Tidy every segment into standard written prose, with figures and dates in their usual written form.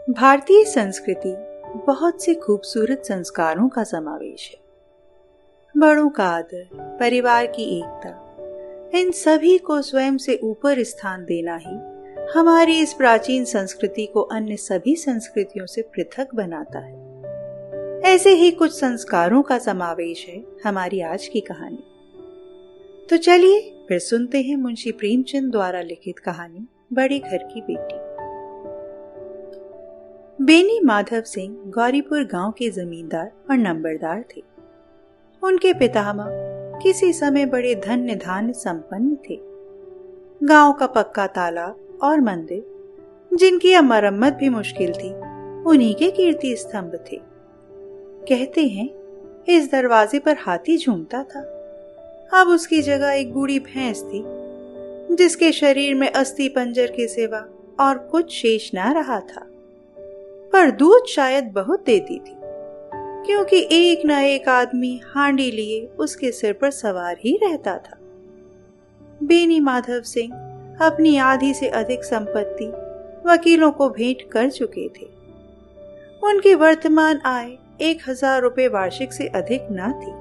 भारतीय संस्कृति बहुत से खूबसूरत संस्कारों का समावेश है। बड़ों का आदर, परिवार की एकता, इन सभी को स्वयं से ऊपर स्थान देना ही हमारी इस प्राचीन संस्कृति को अन्य सभी संस्कृतियों से पृथक बनाता है। ऐसे ही कुछ संस्कारों का समावेश है हमारी आज की कहानी। तो चलिए फिर सुनते हैं मुंशी प्रेमचंद द्वारा लिखित कहानी बड़े घर की बेटी। बेनी माधव सिंह गौरीपुर गांव के जमींदार और नंबरदार थे। उनके पितामह किसी समय बड़े धन्य धान्य संपन्न थे। गांव का पक्का तालाब और मंदिर, जिनकी अब मरम्मत भी मुश्किल थी, उन्हीं के कीर्ति स्तंभ थे। कहते हैं इस दरवाजे पर हाथी झूमता था। अब उसकी जगह एक बूढ़ी भैंस थी, जिसके शरीर में अस्थि पंजर के सिवा और कुछ शेष न रहा था, पर दूध शायद बहुत देती थी, क्योंकि एक न एक आदमी हांडी लिए उसके सिर पर सवार ही रहता था। बेनी माधव सिंह अपनी आधी से अधिक संपत्ति वकीलों को भेंट कर चुके थे। उनकी वर्तमान आय 1000 रुपए वार्षिक से अधिक न थी।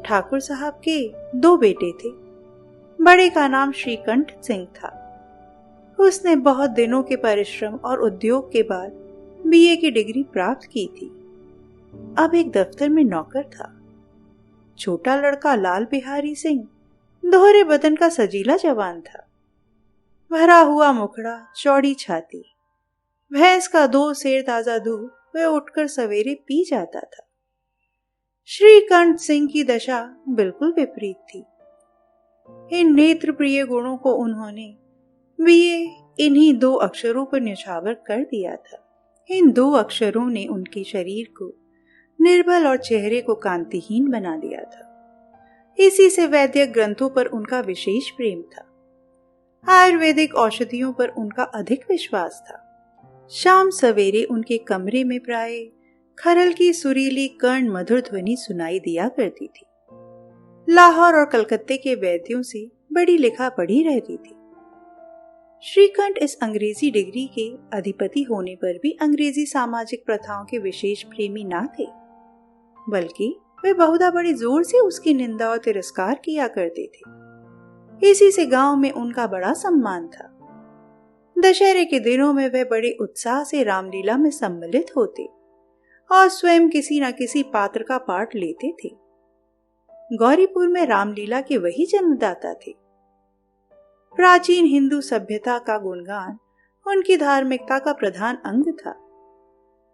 ठाकुर साहब के 2 बेटे थे। बड़े का नाम श्रीकंठ सिंह था। उसने बहुत दिनों के परिश्रम और उद्योग के बाद बीए की डिग्री प्राप्त की थी। अब एक दफ्तर में नौकर था। छोटा लड़का लाल बिहारी सिंह दोहरे बदन का सजीला जवान था। भरा हुआ मुखड़ा, चौड़ी छाती, भैंस का 2 सेर ताजा दूध वह उठकर सवेरे पी जाता था। श्रीकंठ सिंह की दशा बिल्कुल विपरीत थी। इन नेत्र प्रिय गुणों को उन्होंने बीए इन्हीं 2 अक्षरों पर न्यौछावर कर दिया था। इन 2 अक्षरों ने उनके शरीर को निर्बल और चेहरे को कांतिहीन बना दिया था। इसी से वैद्यक ग्रंथों पर उनका विशेष प्रेम था। आयुर्वेदिक औषधियों पर उनका अधिक विश्वास था। शाम सवेरे उनके कमरे में प्राय खरल की सुरीली कर्ण मधुर ध्वनि सुनाई दिया करती थी। लाहौर और कलकत्ते के वैद्यों से बड़ी लिखा पढ़ी रहती थी। श्रीकंठ इस अंग्रेजी डिग्री के अधिपति होने पर भी अंग्रेजी सामाजिक प्रथाओं के विशेष प्रेमी ना थे, बल्कि वे बहुधा बड़े जोर से उसकी निंदा और तिरस्कार किया करते थे। इसी से गांव में उनका बड़ा सम्मान था। दशहरे के दिनों में वे बड़े उत्साह से रामलीला में सम्मिलित होते और स्वयं किसी न किसी पात्र का पाठ लेते थे। गौरीपुर में रामलीला के वही जन्मदाता थे। प्राचीन हिंदू सभ्यता का गुणगान उनकी धार्मिकता का प्रधान अंग था।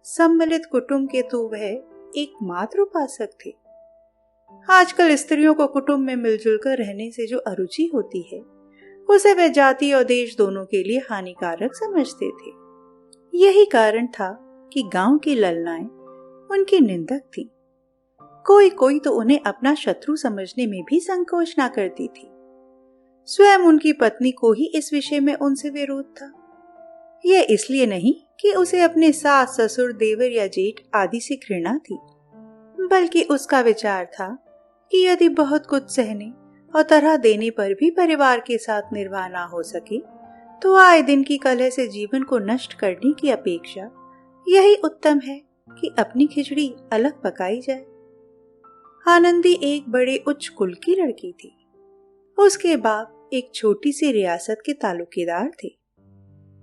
सम्मिलित कुटुंब के तो वह एकमात्र उपासक थे। आजकल स्त्रियों को कुटुंब में मिलजुल कर रहने से जो अरुचि होती है, उसे वे जाति और देश दोनों के लिए हानिकारक समझते थे। यही कारण था कि गांव की ललनाएं उनकी निंदक थी। कोई कोई तो उन्हें अपना शत्रु समझने में भी संकोच न करती थी। स्वयं उनकी पत्नी को ही इस विषय में उनसे विरोध था। यह इसलिए नहीं कि उसे अपने सास, ससुर, देवर या जेठ आदि से घृणा थी, बल्कि उसका विचार था कि यदि बहुत कुछ सहने और तरह देने पर भी परिवार के साथ निर्वाह ना हो सके, तो आए दिन की कलह से जीवन को नष्ट करने की अपेक्षा यही उत्तम है कि अपनी खिचड़ी अलग पकाई जाए। आनंदी एक बड़े उच्च कुल की लड़की थी। उसके बाप एक छोटी सी रियासत के तालुकेदार थे।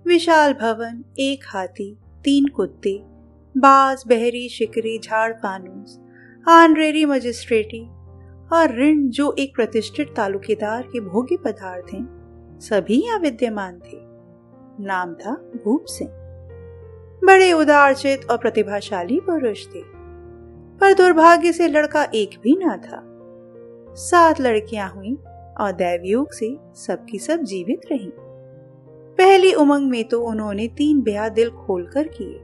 विशाल भवन, 1 हाथी, 3 कुत्ते, बाज, बहरी, शिकरी, झाड़ फानूस, आनरेरी मजिस्ट्रेटी और ऋण जो एक प्रतिष्ठित तालुकेदार के भोग्य पदार्थ हैं, सभी यहाँ विद्यमान थे। नाम था भूप सिंह। बड़े उदारचित और प्रतिभाशाली पुरुष थे, पर दुर्भाग्य से लड़का एक भी ना था। 7 लड़कियां हुई और दैवयोग से सबकी सब जीवित रहीं। पहली उमंग में तो उन्होंने 3 ब्याह दिल खोलकर किए,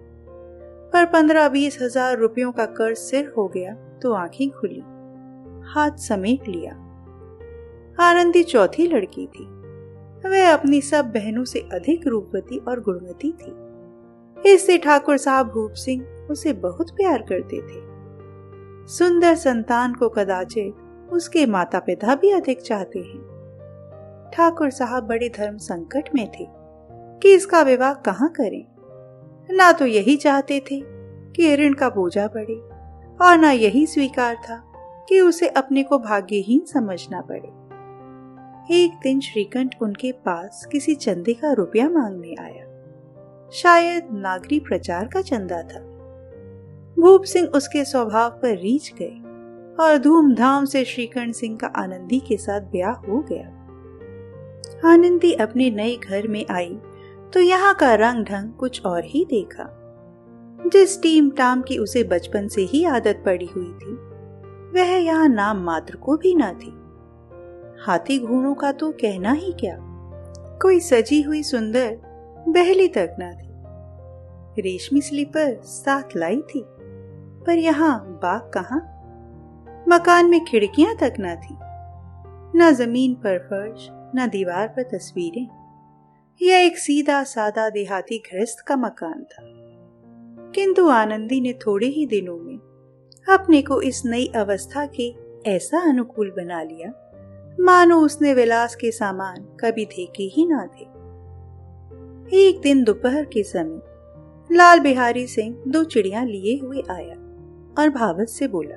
पर 15-20 हजार रुपयों का कर्ज सिर हो गया तो आंखें खुली, हाथ समेट लिया। आनंदी चौथी लड़की थी। वह अपनी सब बहनों से अधिक रूपवती और गुणवती थी। इससे ठाकुर साहब भूप सिंह उसे बहुत प्यार करते थे। सुंदर संतान को कदाचित उसके माता पिता भी अधिक चाहते हैं। ठाकुर साहब बड़े धर्म संकट में थे कि इसका विवाह कहाँ करें। ना तो यही चाहते थे कि ऋण का बोझा बढ़े और ना यही स्वीकार था कि उसे अपने को भाग्यहीन समझना पड़े। एक दिन श्रीकंठ उनके पास किसी चंदे का रुपया मांगने आया। शायद नागरी प्रचार का चंदा था। भूप सिंह उसके स्वभाव पर रीझ गए और धूमधाम से श्रीकंठ सिंह का आनंदी के साथ ब्याह हो गया। आनंदी अपने नए घर में आई तो यहाँ का रंग ढंग कुछ और ही देखा। जिस टीम टाम की उसे बचपन से ही आदत पड़ी हुई थी, वह यहाँ नाम मात्र को भी न थी। हाथी घोड़ों का तो कहना ही क्या, कोई सजी हुई सुंदर बहली तक न थी। रेशमी स्लीपर साथ लाई थी, पर यहाँ बाग कहाँ। मकान में खिड़कियां तक न थी, न जमीन पर फर्श, न दीवार पर तस्वीरें। यह एक सीधा सादा देहाती गृहस्थ का मकान था। किंतु आनंदी ने थोड़े ही दिनों में अपने को इस नई अवस्था के ऐसा अनुकूल बना लिया मानो उसने विलास के सामान कभी देखे ही ना थे। एक दिन दोपहर के समय लाल बिहारी सिंह 2 चिड़ियां लिए हुए आया और भावत से बोला,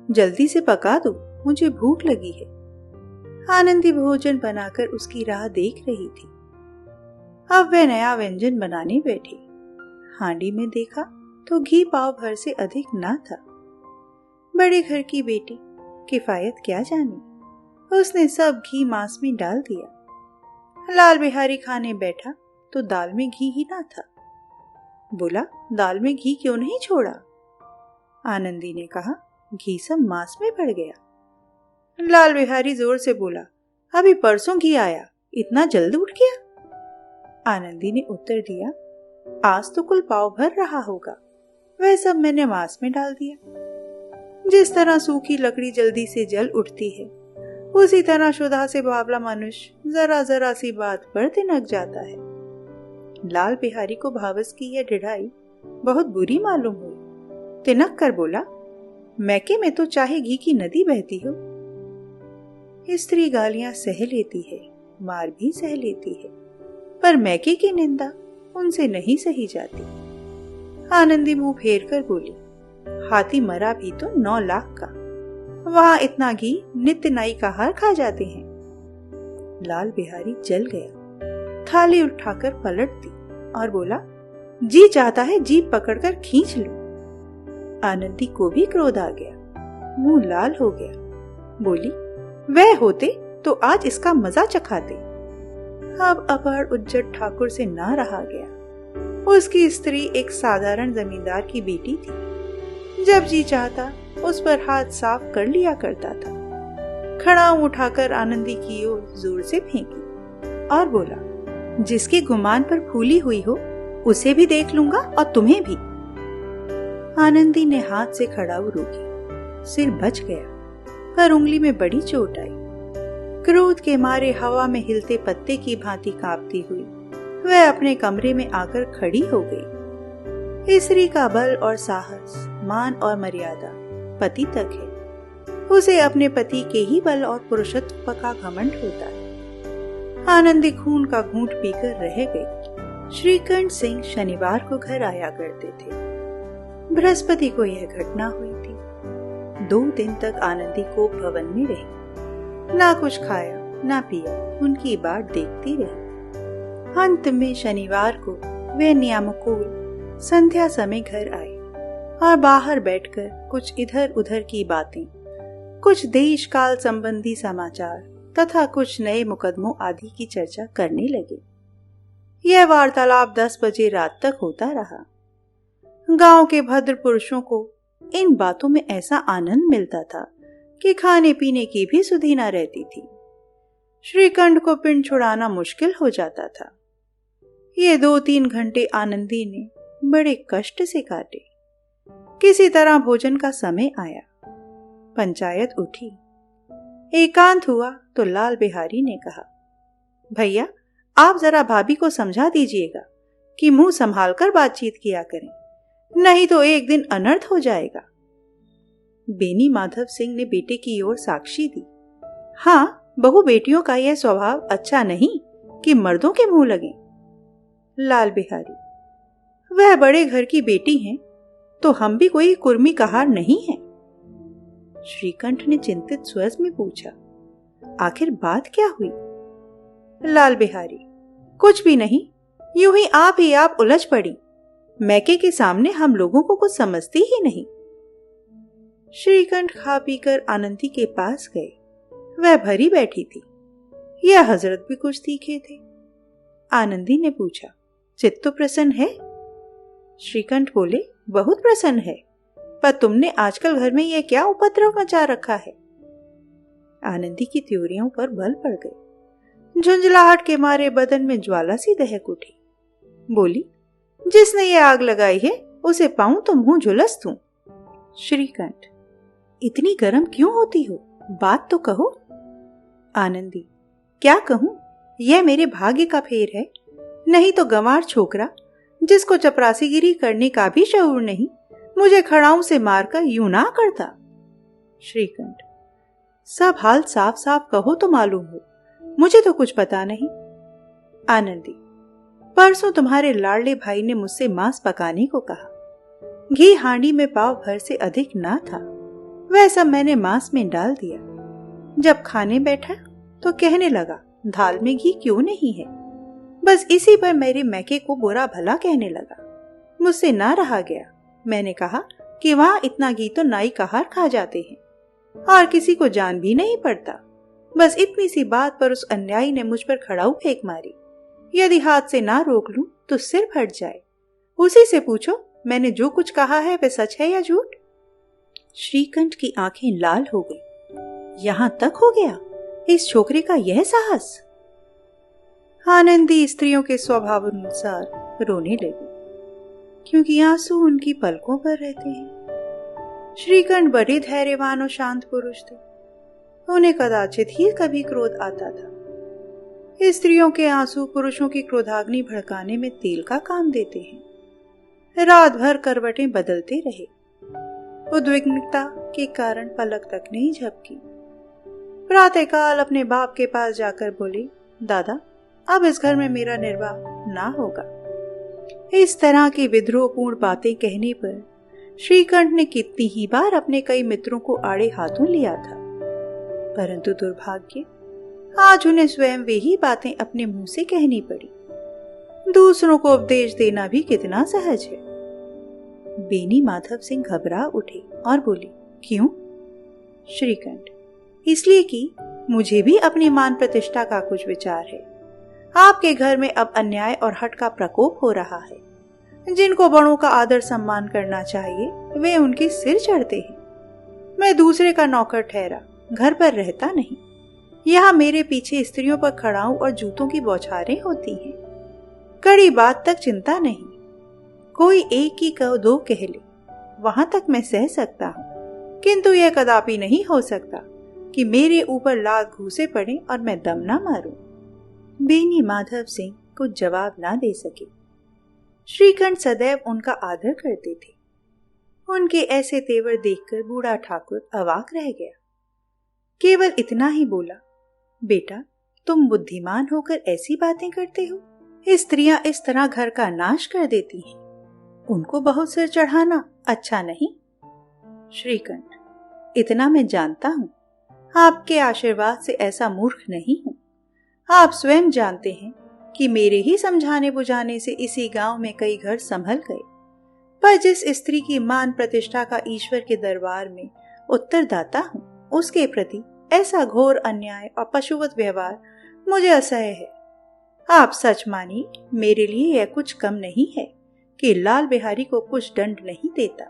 जल्दी से पका दो, मुझे भूख लगी है। आनंदी भोजन बनाकर उसकी राह देख रही थी। अब वह नया व्यंजन बनाने बैठी। हांडी में देखा तो घी पाव भर से अधिक ना था। बड़े घर की बेटी किफायत क्या जाने, उसने सब घी मांस में डाल दिया। लाल बिहारी खाने बैठा तो दाल में घी ही ना था। बोला, दाल में घी क्यों नहीं छोड़ा? आनंदी ने कहा, घी सब मांस में पड़ गया। लाल बिहारी जोर से बोला, अभी परसों घी आया, इतना जल्द उठ गया? आनंदी ने उत्तर दिया, आज तो कुल पाव भर रहा होगा, वह सब मैंने मांस में डाल दिया। जिस तरह सूखी लकड़ी जल्दी से जल उठती है, उसी तरह शुदा से बावला मनुष्य जरा जरा सी बात पर तिनक जाता है। लाल बिहारी को भावस की यह ढिढ़ाई बहुत बुरी मालूम हुई। तिनक कर बोला, मैके में तो चाहे घी की नदी बहती हो। स्त्री गालियां सह लेती है, मार भी सह लेती है, पर मैके की निंदा उनसे नहीं सही जाती। आनंदी मुंह फेर कर बोली, हाथी मरा भी तो 9 लाख का, वहां इतना घी नित्य नाई का हार खा जाते हैं। लाल बिहारी जल गया, थाली उठाकर पलट दी और बोला, जी चाहता है जीभ पकड़कर खींच लो। आनंदी को भी क्रोध आ गया, मुंह लाल हो गया। बोली, वह होते तो आज इसका मजा चखाते। अब अपहर उज्जट ठाकुर से ना रहा गया। उसकी स्त्री एक साधारण जमींदार की बेटी थी। जब जी चाहता उस पर हाथ साफ कर लिया करता था। खड़ाऊ उठाकर आनंदी की ओर जोर से फेंकी और बोला, जिसके गुमान पर फूली हुई हो उसे भी देख लूंगा और तुम्हें भी। आनंदी ने हाथ से खड़ाऊ रोकी, सिर बच गया, पर उंगली में बड़ी चोट आई। क्रोध के मारे हवा में हिलते पत्ते की भांति कांपती हुई वह अपने कमरे में आकर खड़ी हो गई। स्त्री का बल और साहस, मान और मर्यादा पति तक है। उसे अपने पति के ही बल और पुरुषत्व का घमंड होता है। आनंदी खून का घूंट पीकर रह गई। श्रीकंठ सिंह शनिवार को घर आया करते थे। बृहस्पति को यह घटना हुई थी। 2 दिन तक आनंदी को भवन में रही, ना कुछ खाया ना पिया, उनकी बाट देखती रही। अंत में शनिवार को वे नियामकुल संध्या समय घर आए और बाहर बैठकर कुछ इधर उधर की बातें, कुछ देश काल संबंधी समाचार तथा कुछ नए मुकदमों आदि की चर्चा करने लगे। यह वार्तालाप 10 बजे रात तक होता रहा। गांव के भद्र पुरुषों को इन बातों में ऐसा आनंद मिलता था कि खाने पीने की भी सुधि न रहती थी। श्रीकंठ को पिंड छुड़ाना मुश्किल हो जाता था। ये 2-3 घंटे आनंदी ने बड़े कष्ट से काटे। किसी तरह भोजन का समय आया, पंचायत उठी। एकांत हुआ तो लाल बिहारी ने कहा, भैया आप जरा भाभी को समझा दीजिएगा कि मुंह संभाल कर बातचीत किया करें, नहीं तो एक दिन अनर्थ हो जाएगा। बेनी माधव सिंह ने बेटे की ओर साक्षी दी। हाँ, बहु बेटियों का यह स्वभाव अच्छा नहीं कि मर्दों के मुंह लगे। लाल बिहारी, वह बड़े घर की बेटी हैं, तो हम भी कोई कुर्मी कहार नहीं है। श्रीकंठ ने चिंतित स्वर में पूछा, आखिर बात क्या हुई? लाल बिहारी, कुछ भी नहीं, यूं ही आप उलझ पड़ी। मैके के सामने हम लोगों को कुछ समझती ही नहीं। श्रीकंठ खा पीकर आनंदी के पास गए। वह भरी बैठी थी। यह हजरत भी कुछ तीखे थे। आनंदी ने पूछा, चित्त तो प्रसन्न है? श्रीकंठ बोले, बहुत प्रसन्न है, पर तुमने आजकल घर में यह क्या उपद्रव मचा रखा है? आनंदी की त्योरियों पर बल पड़ गए। झुंझलाहट के मारे बदन में ज्वाला सी दहक उठी। बोली, जिसने ये आग लगाई है उसे पाऊं तो मुंह झुलस दूं। श्रीकंठ, इतनी गर्म क्यों होती हो? बात तो कहो। आनंदी, क्या कहूं? यह मेरे भाग्य का फेर है। नहीं तो गंवार छोकरा, जिसको चपरासीगिरी करने का भी शऊर नहीं, मुझे खड़ाऊं से मारकर यूं ना करता। श्रीकंठ, सब हाल साफ साफ कहो तो मालूम हो, मुझे तो कुछ पता नहीं। आनंदी, परसों तुम्हारे लाडले भाई ने मुझसे मांस पकाने को कहा। घी हांडी में पाव भर से अधिक ना था। वह सब मैंने मांस में डाल दिया। जब खाने बैठा तो कहने लगा, दाल में घी क्यों नहीं है? बस इसी पर मेरे मैके को बुरा भला कहने लगा। मुझसे ना रहा गया। मैंने कहा कि वहां इतना घी तो नाई कहार खा जाते हैं और किसी को जान भी नहीं पड़ता। बस इतनी सी बात पर उस अन्यायी ने मुझ पर खड़ाऊ फेंक मारी। यदि हाथ से ना रोक लूं तो सिर फट जाए। उसी से पूछो मैंने जो कुछ कहा है वह सच है या झूठ? श्रीकंठ की आंखें लाल हो गई। यहां तक हो गया इस छोकरे का यह साहस? आनंदी स्त्रियों के स्वभाव अनुसार रोने लगी, क्योंकि आंसू उनकी पलकों पर रहते हैं। श्रीकंठ बड़े धैर्यवान और शांत पुरुष थे। उन्हें कदाचित ही कभी क्रोध आता था। स्त्रियों के आंसू पुरुषों की क्रोधाग्नि भड़काने में तेल का काम देते हैं। रात भर करवटें बदलते रहे। उद्विग्नता के कारण पलक तक नहीं झपकी। प्रातःकाल अपने बाप के पास जाकर बोली, दादा, अब इस घर में मेरा निर्वाह ना होगा। इस तरह की विद्रोहपूर्ण बातें कहने पर श्रीकंठ ने कितनी ही बार अपने कई मित्रों को आड़े हाथों लिया था, परंतु दुर्भाग्य, आज उन्हें स्वयं वे ही बातें अपने मुंह से कहनी पड़ी। दूसरों को उपदेश देना भी कितना सहज है। बेनी माधव सिंह घबरा उठे और बोले, क्यों? श्रीकंठ, इसलिए कि मुझे भी अपनी मान प्रतिष्ठा का कुछ विचार है। आपके घर में अब अन्याय और हठ का प्रकोप हो रहा है। जिनको बड़ों का आदर सम्मान करना चाहिए वे उनके सिर चढ़ते हैं। मैं दूसरे का नौकर ठहरा घर पर रहता नहीं। यहाँ मेरे पीछे स्त्रियों पर खड़ाऊ और जूतों की बौछारें होती हैं। कड़ी बात तक चिंता नहीं, कोई एक की कहो दो कह ले, वहां तक मैं सह सकता हूँ, किंतु यह कदापि नहीं हो सकता कि मेरे ऊपर लात घूसे पड़े और मैं दम ना मारूं। बेनी माधव सिंह कुछ जवाब ना दे सके। श्रीकंठ सदैव उनका आदर करते थे। उनके ऐसे तेवर देखकर बूढ़ा ठाकुर अवाक रह गया। केवल इतना ही बोला, बेटा, तुम बुद्धिमान होकर ऐसी बातें करते हो? स्त्रियां इस तरह घर का नाश कर देती हैं। उनको बहुत सिर चढ़ाना अच्छा नहीं। श्रीकंठ, इतना मैं जानता हूं, आपके आशीर्वाद से ऐसा मूर्ख नहीं हूं। आप स्वयं जानते हैं कि मेरे ही समझाने बुझाने से इसी गांव में कई घर संभल गए। पर जिस स्त्री की मान प्रतिष्ठा का ईश्वर के दरबार में उत्तरदाता हूं, उसके प्रति ऐसा घोर अन्याय और पशुवत व्यवहार मुझे असह्य है। आप सच मानिए, मेरे लिए यह कुछ कम नहीं है कि लाल बिहारी को कुछ दंड नहीं देता।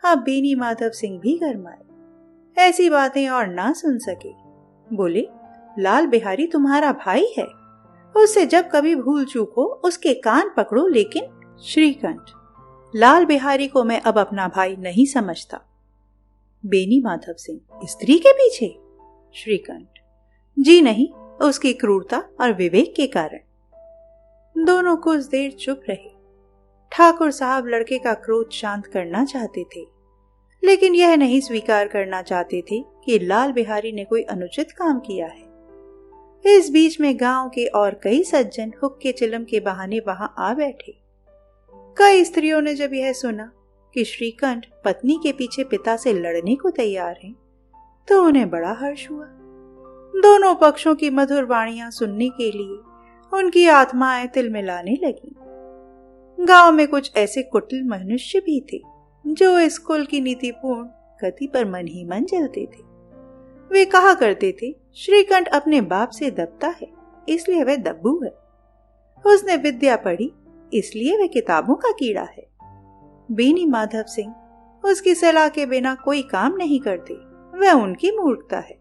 आप बेनी माधव सिंह भी गरमाए। ऐसी बातें और ना सुन सके। बोले, लाल बिहारी तुम्हारा भाई है, उससे जब कभी भूल चूक हो उसके कान पकड़ो। लेकिन श्रीकंठ, लाल बिहारी को मैं अब अपना भाई नहीं समझता। बेनी माधव सिंह, स्त्री के पीछे? श्रीकंठ, जी नहीं, उसकी क्रूरता और विवेक के कारण। दोनों कुछ देर चुप रहे। ठाकुर साहब लड़के का क्रोध शांत करना चाहते थे, लेकिन यह नहीं स्वीकार करना चाहते थे कि लाल बिहारी ने कोई अनुचित काम किया है। इस बीच में गांव के और कई सज्जन हुक्के चिलम के बहाने वहां आ बैठे। कई स्त्रियों ने जब यह सुना कि श्रीकंठ पत्नी के पीछे पिता से लड़ने को तैयार हैं, तो उन्हें बड़ा हर्ष हुआ। दोनों पक्षों की मधुर वाणियां सुनने के लिए उनकी आत्माएं तिलमिलाने लगी। गांव में कुछ ऐसे कुटिल मनुष्य भी थे जो इस कुल की नीतिपूर्ण गति पर मन ही मन जलते थे। वे कहा करते थे, श्रीकंठ अपने बाप से दबता है इसलिए वह दब्बू है, उसने विद्या पढ़ी इसलिए वह किताबों का कीड़ा है। बेनी माधव सिंह उसकी सलाह के बिना कोई काम नहीं करते, वह उनकी मूर्खता है।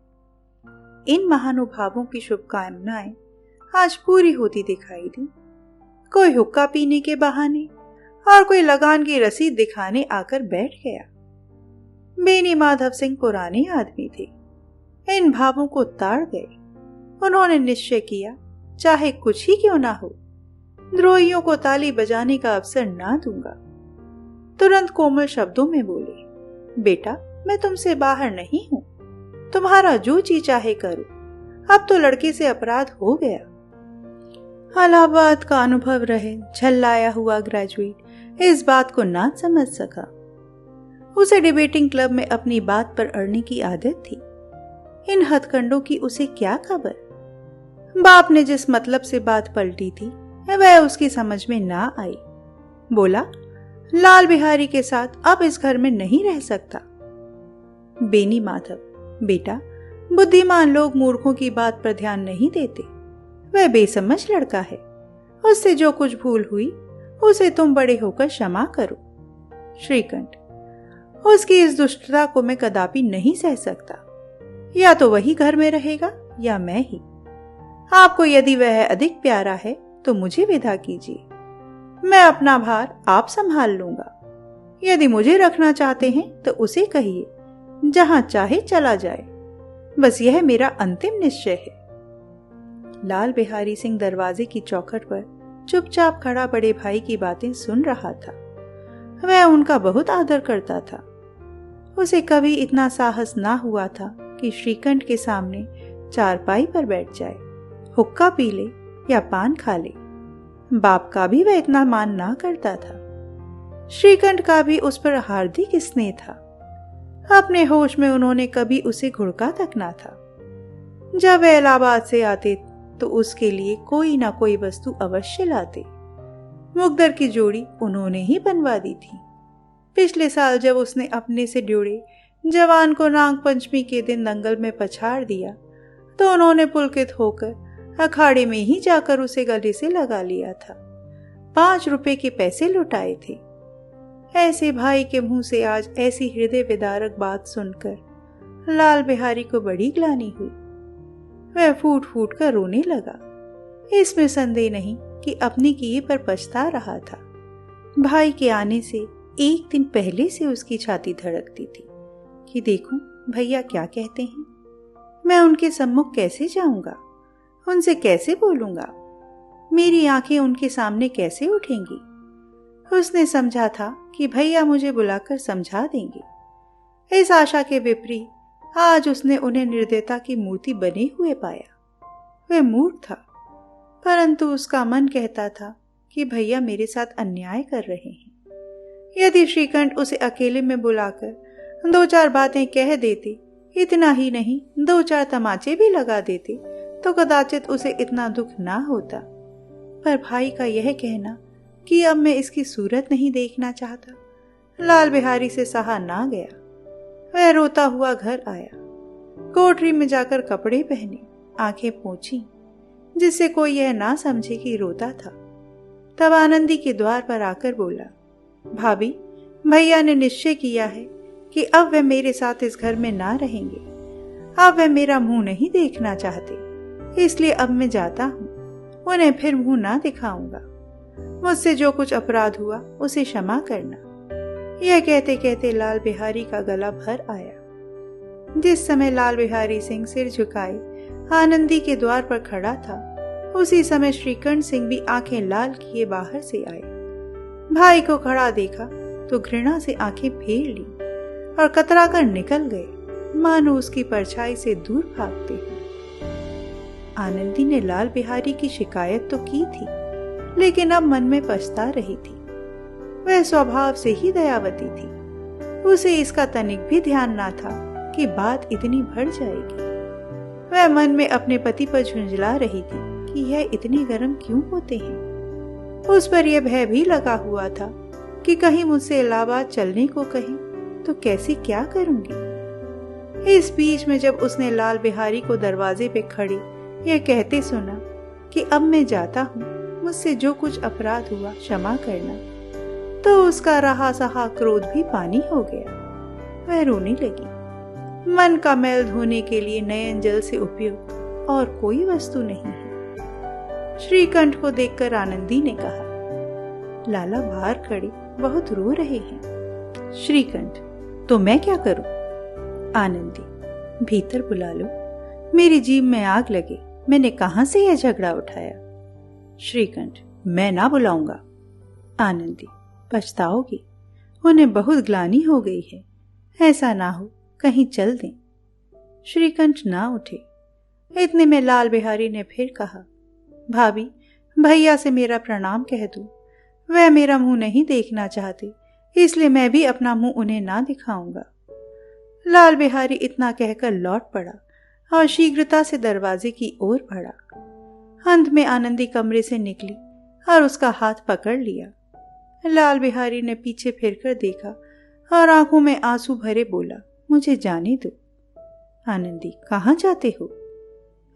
इन महानुभावों की शुभकामनाएं आज पूरी होती दिखाई दी। कोई हुक्का पीने के बहाने और कोई लगान की रसीद दिखाने आकर बैठ गया। बेनी माधव सिंह पुराने आदमी थे, इन भावों को ताड़ गए। उन्होंने निश्चय किया, चाहे कुछ ही क्यों ना हो, द्रोहियों को ताली बजाने का अवसर ना दूंगा। तुरंत कोमल शब्दों में बोले, बेटा मैं तुमसे बाहर नहीं हूं, तुम्हारा जो जी चाहे करो, अब तो लड़के से अपराध हो गया। इलाहाबाद का अनुभव रहे झल्लाया हुआ ग्रेजुएट इस बात को ना समझ सका। उसे डिबेटिंग क्लब में अपनी बात पर अड़ने की आदत थी। इन हथकंडों की उसे क्या खबर। बाप ने जिस मतलब से बात पलटी थी वह उसकी समझ में ना आई। बोला, लाल बिहारी के साथ अब इस घर में नहीं रह सकता। बेनी माधव, बेटा बुद्धिमान लोग मूर्खों की बात पर ध्यान नहीं देते, वह बेसमझ लड़का है, उससे जो कुछ भूल हुई उसे तुम बड़े होकर क्षमा करो। श्रीकंठ, उसकी इस दुष्टता को मैं कदापि नहीं सह सकता, या तो वही घर में रहेगा या मैं ही। आपको यदि वह अधिक प्यारा है तो मुझे विदा कीजिए, मैं अपना भार आप संभाल लूंगा। यदि मुझे रखना चाहते हैं तो उसे कहिए, जहां चाहे चला जाए, बस यह मेरा अंतिम निश्चय है। लाल बिहारी सिंह दरवाजे की चौखट पर चुपचाप खड़ा बड़े भाई की बातें सुन रहा था। वह उनका बहुत आदर करता था। उसे कभी इतना साहस ना हुआ था कि श्रीकंठ के सामने चारपाई पर बैठ जाए, हुक्का पी ले या पान खा ले। बाप का भी वह इतना मान ना करता था। श्रीकंठ का भी उस पर हार्दिक स्नेह था। अपने होश में उन्होंने कभी उसे घुड़का तक ना था। जब वह इलाहाबाद से आते तो उसके लिए कोई ना कोई वस्तु अवश्य लाते। मुकद्दर की जोड़ी उन्होंने ही बनवा दी थी। पिछले साल जब उसने अपने से ड्योड़े जवान को नाग पंचमी के दिन दंगल में पछाड़ दिया तो उन्होंने पुलकित होकर अखाड़े में ही जाकर उसे गले से लगा लिया था। 5 रुपए के पैसे लुटाए थे। ऐसे भाई के मुंह से आज ऐसी हृदय विदारक बात सुनकर लाल बिहारी को बड़ी ग्लानि हुई। वह फूट फूट कर रोने लगा। इसमें संदेह नहीं कि अपनी किए पर पछता रहा था। भाई के आने से एक दिन पहले से उसकी छाती धड़कती थी कि देखूं भैया क्या कहते हैं, मैं उनके सम्मुख कैसे जाऊंगा, उनसे कैसे बोलूंगा, मेरी आंखें उनके सामने कैसे उठेंगी। उसने समझा था कि भैया मुझे बुलाकर समझा देंगे। इस आशा के विपरीत आज उसने उन्हें निर्दयता की मूर्ति बने हुए पाया। वह मूर्ख था, परंतु उसका मन कहता था कि भैया मेरे साथ अन्याय कर रहे हैं। यदि श्रीकंठ उसे अकेले में बुलाकर 2-4 बातें कह देते, इतना ही नहीं 2-4 तमाचे भी लगा देते, तो कदाचित उसे इतना दुख ना होता। पर भाई का यह कहना कि अब मैं इसकी सूरत नहीं देखना चाहता, लाल बिहारी से सहा ना गया। वह रोता हुआ घर आया, कोठरी में जाकर कपड़े पहने, आंखें पोंछी, जिससे कोई यह ना समझे कि रोता था। तब आनंदी के द्वार पर आकर बोला, भाभी, भैया ने निश्चय किया है कि अब वह मेरे साथ इस घर में ना रहेंगे। अब वह मेरा मुंह नहीं देखना चाहते, इसलिए अब मैं जाता हूँ, उन्हें फिर मुंह ना दिखाऊंगा। मुझसे जो कुछ अपराध हुआ उसे क्षमा करना। यह कहते कहते लाल बिहारी का गला भर आया। जिस समय लाल बिहारी सिंह सिर झुकाए आनंदी के द्वार पर खड़ा था, उसी समय श्रीकंठ सिंह भी आंखें लाल किए बाहर से आए। भाई को खड़ा देखा तो घृणा से आंखें फेर ली और कतरा कर निकल गए, मानो उसकी परछाई से दूर भागते हैं। आनंदी ने लाल बिहारी की शिकायत तो की थी, लेकिन अब मन में पछता रही थी। वह स्वभाव से ही दयावती थी। उसे इसका तनिक भी ध्यान ना था कि बात इतनी बढ़ जाएगी। वह मन में अपने पति पर झुंझला रही थी कि यह इतने गर्म क्यों होते हैं। उस पर यह भय भी लगा हुआ था कि कहीं मुझसे इलाहाबाद चलने को कहें तो कैसे क्या करूंगी। इस बीच में जब उसने लाल बिहारी को दरवाजे पे खड़े यह कहते सुना कि अब मैं जाता हूँ, मुझसे जो कुछ अपराध हुआ क्षमा करना, तो उसका रहा सहा क्रोध भी पानी हो गया। वह रोने लगी। मन का मैल धोने के लिए नयन जल से उपयुक्त और कोई वस्तु नहीं है। श्रीकंठ को देखकर आनंदी ने कहा, लाला बाहर खड़े बहुत रो रहे हैं। श्रीकंठ, तो मैं क्या करूं? आनंदी, भीतर बुला लो, मेरी जीभ में आग लगे, मैंने कहां से यह झगड़ा उठाया। श्रीकंठ, मैं ना बुलाऊंगा। आनंदी, पछताओगी, उन्हें बहुत ग्लानि हो गई है, ऐसा ना हो कहीं चल दें। श्रीकंठ ना उठे। इतने में लाल बिहारी ने फिर कहा, भाभी, भैया से मेरा प्रणाम कह दो, वह मेरा मुंह नहीं देखना चाहते, इसलिए मैं भी अपना मुंह उन्हें ना दिखाऊंगा। लाल बिहारी इतना कहकर लौट पड़ा और शीघ्रता से दरवाजे की ओर बढ़ा। अंत में आनंदी कमरे से निकली और उसका हाथ पकड़ लिया। लाल बिहारी ने पीछे फिरकर देखा और आंखों में आंसू भरे बोला, मुझे जाने दो। आनंदी, कहाँ जाते हो?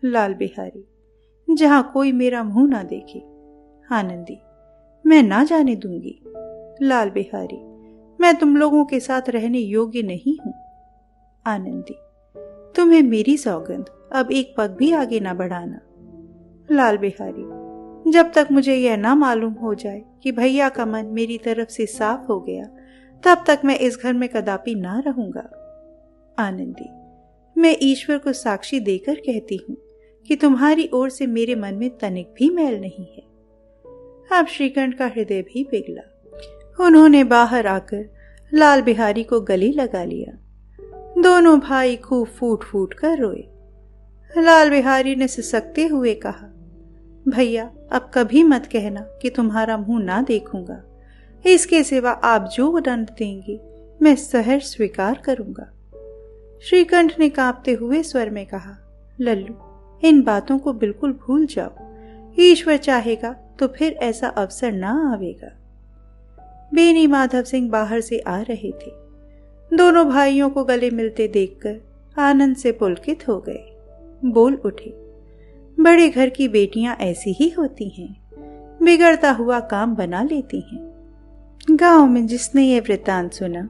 लाल बिहारी, जहां कोई मेरा मुंह ना देखे। आनंदी, मैं ना जाने दूंगी। लाल बिहारी, मैं तुम लोगों के साथ रहने योग्य नहीं हूं। आनंदी, तुम्हें मेरी सौगंध, अब एक पग भी आगे ना बढ़ाना। लाल बिहारी, जब तक मुझे यह ना मालूम हो जाए कि भैया का मन मेरी तरफ से साफ हो गया, तब तक मैं इस घर में कदापि ना रहूंगा। आनंदी, मैं ईश्वर को साक्षी देकर कहती हूँ कि तुम्हारी ओर से मेरे मन में तनिक भी मैल नहीं है। अब श्रीकंठ का हृदय भी पिघला। उन्होंने बाहर आकर लाल बिहारी को गले लगा लिया। दोनों भाई खूब फूट फूट कर रोए। लाल बिहारी ने सिसकते हुए कहा, भैया, अब कभी मत कहना कि तुम्हारा मुंह ना देखूंगा। इसके सिवा आप जो दंड देंगे मैं सहर्ष स्वीकार करूंगा। श्रीकंठ ने कांपते हुए स्वर में कहा, लल्लू, इन बातों को बिल्कुल भूल जाओ। ईश्वर चाहेगा तो फिर ऐसा अवसर ना आवेगा। बेनी माधव सिंह बाहर से आ रहे थे। दोनों भाइयों को गले मिलते देखकर आनंद से पुलकित हो गए। बोल उठे, बड़े घर की बेटियां ऐसी ही होती हैं, बिगड़ता हुआ काम बना लेती हैं। गांव में जिसने यह वृत्तांत सुना,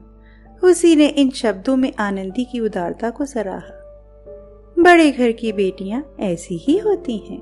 उसी ने इन शब्दों में आनंदी की उदारता को सराहा। बड़े घर की बेटियां ऐसी ही होती हैं।